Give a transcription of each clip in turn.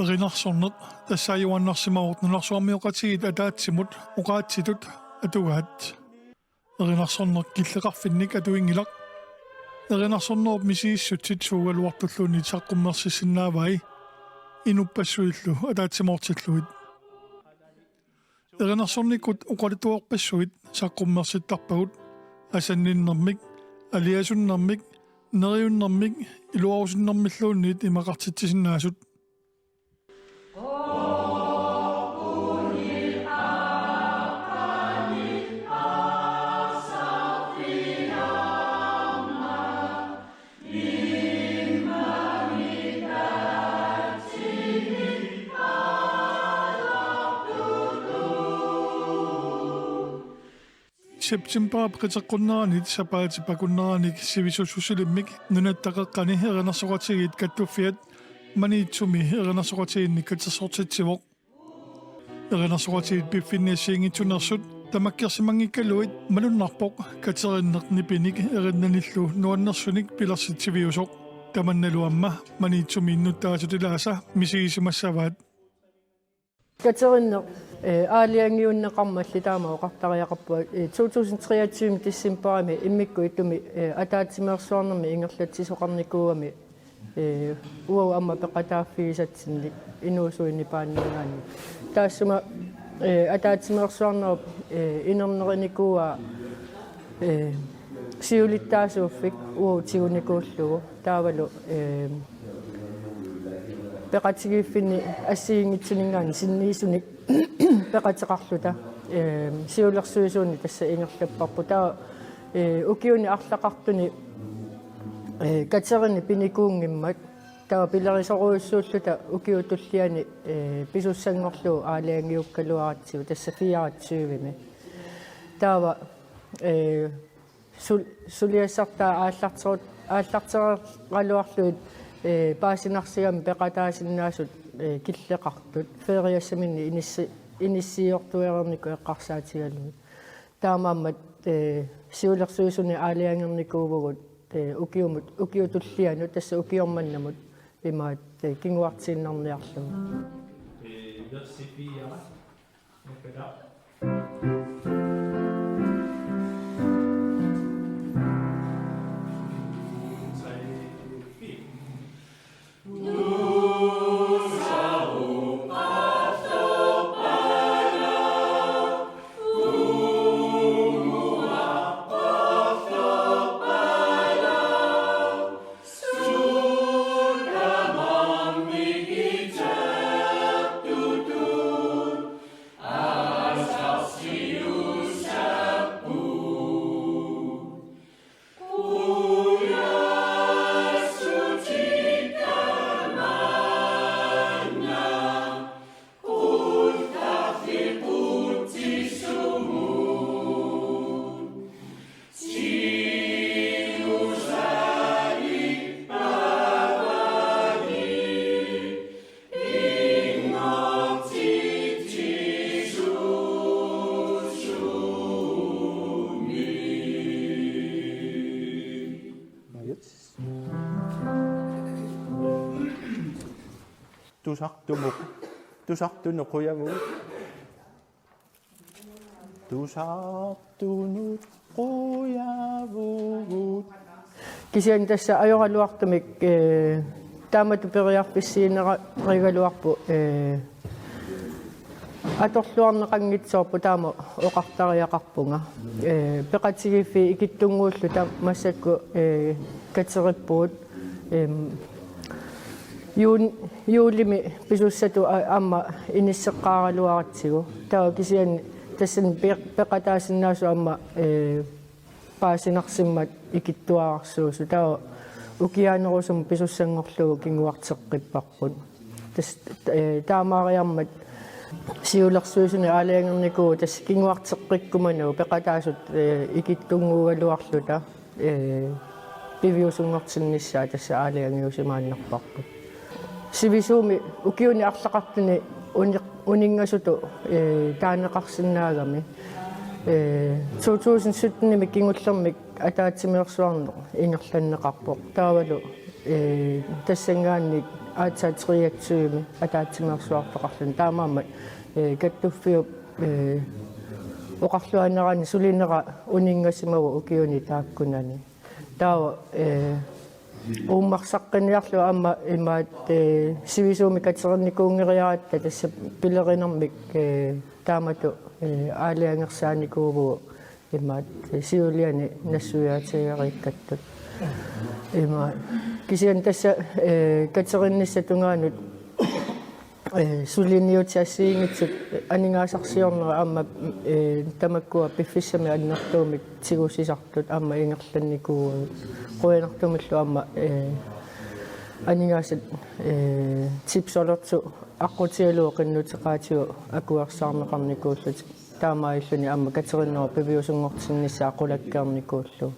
Erinarsornert тассааюаннарсимаортнунарсуармиоқатигит атаатсимут уқаатситут атугаат эринарсорнер киллеқарфинник атуингилақ эринарсорнеруп мисииссутсит суугалуартуллуни саққуммерсиссиннаавай инуппассуиллу атаатсимаортиллуит эринарсорникут уқалитуорпассуит саққуммерситтарпагут асанниннэрмик алиасуннэрмик нериуннэрмик илуарусиннэрмиллуунниит имақартитсисиннаасут September qiteqqunneranit sapaatipakkunneраник сивисусусилиммик нунаттақеққани эринерсоқатигит каттуффиат маниитсуми эринерсоқатигинник катсерсортитсивоқ эринерсоқатигит пиффинниассиингитсунерсут тамаккерсимангиккалуит малуннарпоқ катериннернипиник эриннаниллу нуаннерсуник пилерситсивиусоқ таманналуамма маниитсуми иннуттаасутилааса мисигисимассаваат катериннер аалиангиуннеқармалли таамаоқартариақарпуа 2023 тиссимпарами иммикку итуми атаатсимерсуарнерми ингерлатсисоқарникууами уау амма пеқатааффигисатсинни инуусуини пааннергаани таассума атаатсимерсуарнеруп инернериникууа сиулиттаасууффик уау тигуникууллугу таавалу пеқатигиффини ассиингитсунингаани синниисуник пеқатеқарлута сиулерсуисууни тасса ингерлаппарпу таа укиуни арлақартуни катерини пиникуунгиммат таа пилерисоруйуссууллута укиутуллиани писуссангорлуу аалиангиуккалуаратсиу тасса фиаратсуивими таава сулиассартаа ааллартералуарлуит паасинарсигами пеқатаасиннаасут киллеқартут фериассаминни иниссиортуерернику эққарсаатигалуи таамааммат сиулерсуисуни аалиангерникуугут укиутуллиану тасса укиорманнамут имаат кингуартииннарниарлугу Tusartunuquyavut кисиан тасса ajorluartumik таамату периарписсиинеригалуарпу аторлуарнеқангитсоорпу таама оқартариақарпунга пеқатигиффи икиттунгууллу та массакку катериппуут юулими писуссату аама иниссеққаралуаратсигу таа кисиан тассан пеқатаасиннаасу аама паасинарсиммат икиттуаарсуусу таа укиаанерусум писуссангорлугу кингуартеққиппарпут тас таамаариармат сиулерсуусуни аалиангерникуу тас кингуартеққиккуману пеқатаасут икиттунгуугалуарлута пивиусунгортиннissaа тасса аалиангиусимааннарпарпут сивисууми укиуни арлақартуни унингасуту таанеқарсинаагами 2017 кингуллермик атаатсимиерсуарнеқ ингерланнеқарпоқ таавалу тассангаанник аатсаатриатсуими атаатсимерсуартоқарлун таамаама каттуффиу оқарлуанерани сулинера унингасимаву укиуни тааккунани таава ууммарсаққиниарлу аама имаат сивисууми катерникуунгериаратта тасса пилеринермик таамату аалиангерсааникууву имаат сиулиани нассуяатигарииккаттут има кисиан тасса катеринниссатунгаанут сулиниутиассиингитсут анингаасарсиорнера аама тамаккуа пиффиссами аннертуумик тигусисартут аама ингерланникуу қуянартумиллу аама анингаасат типсолерту аққутиалуу қиннутеқаатиу акуарсаарнеқарникууллут таамаиллуни аама катериннера пивиусунгортиннissaа қулаккаарникууллу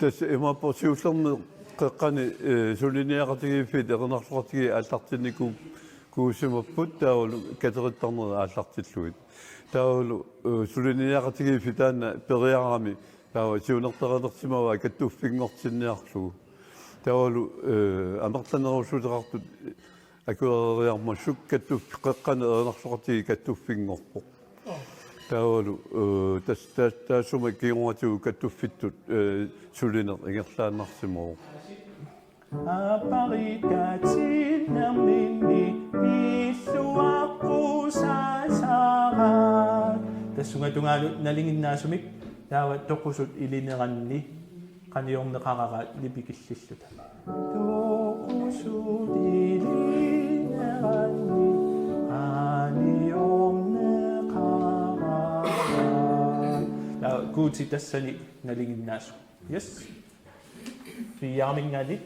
Tässä emaporsiullerme qeqqani suliniaqatigiiffit eqernarluqartigi aallartinniku kuusimapput taulu katerittarnera aallartilluit taulu suliniaqatigiiffi taanna periarami tawa siunerteranertimava kattuuffinngortinniarlugu taulu amertanerusuuteqartut akuereriarma suk kattuuf qeqqani eqernarluqartigi kattuuffinngorpoq таавалу таасума киунгатуу каттуффиттут сулинер ингерлааннарсимоо апарикатиннэрминни пиллуаққусаасараа тассунгатунгаалу налингиннаасумик таава тоқусут илинеранни qaниорнеқарараат липикиллиллута тоқусут илинеранни qaниорнеқараат таава куути тассани налингиннаасу yes фиярмингаали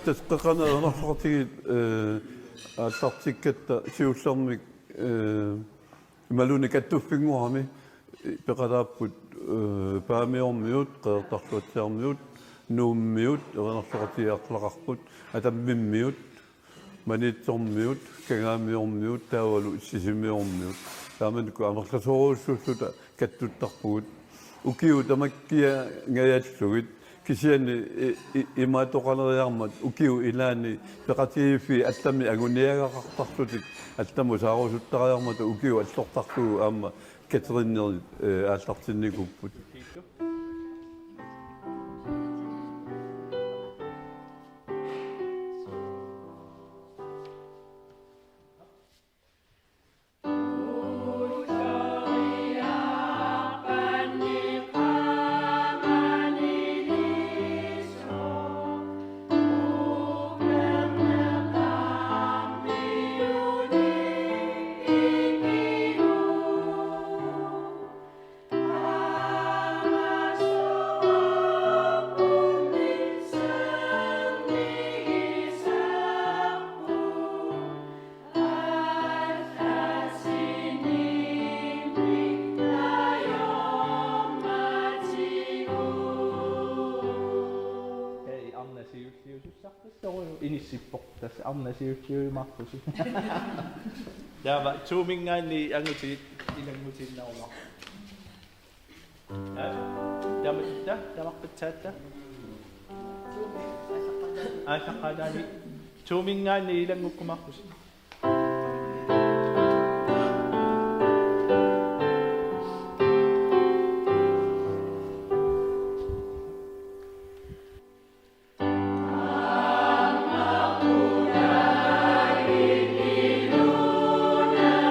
таскакана анарсартигит ааллартиккатта сиуллэрмик малуни каттуффингуарами пеқалааппут паамиормиут қеэртарлуатсиармиут нууммиут эрнарлуқатиақлақарпут атаммиммиут манитсормиут кангаамиормиут таавалу сисимиормиут тааманку амерласоруussууллута каттуттарпугут укиу тамаккия гаяллугит кисиани имаатоқалериармат укиу илаани пеқатиифи аллами агуниагақартарлутик алламу саарусуттариармата укиу аллортарлугу аама катериннери ааллартинникуппут inissippoq tässä arnasiutsiuimarpusi taava tuumingaanni anguti ilangutiinnauma tamatta tamarpatsaatta aasaqalaani tuumingaanni ilangukkumarpusi Luna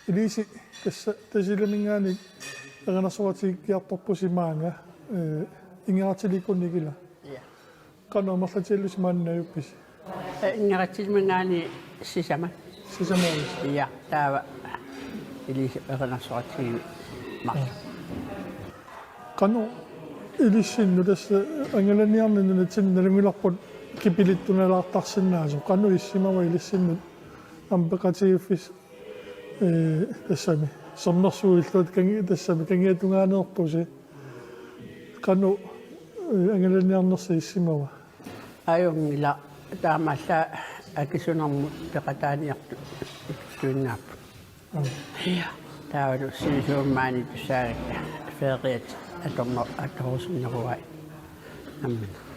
Ilisi tässä ilmingaani eranasuatiikkiartorpusimaanga ingaartilikkunnikila. Ja. Qanomarlatiillusmaanna yuppis. Ingaratsilmangaani sisama. Sisamaalis. Ja täällä Elisi eranasuatiin maksa. Qano ilissinnu tässä angalaniarninu tinnalumilarput kipilittunalaartarsinnaasu. Qano issimava ilissinnu ampeqatiuffis тассами сорнэрсуиллуут тассами кангиатунгааneerpusi qanu angalaniarnersa issimava Ajungilla taamalla akisunarmut peqataaniartu tuinnaappu. Ja täällä siisuummaani tussaarakka feeriat atornerusneruvai. Amen.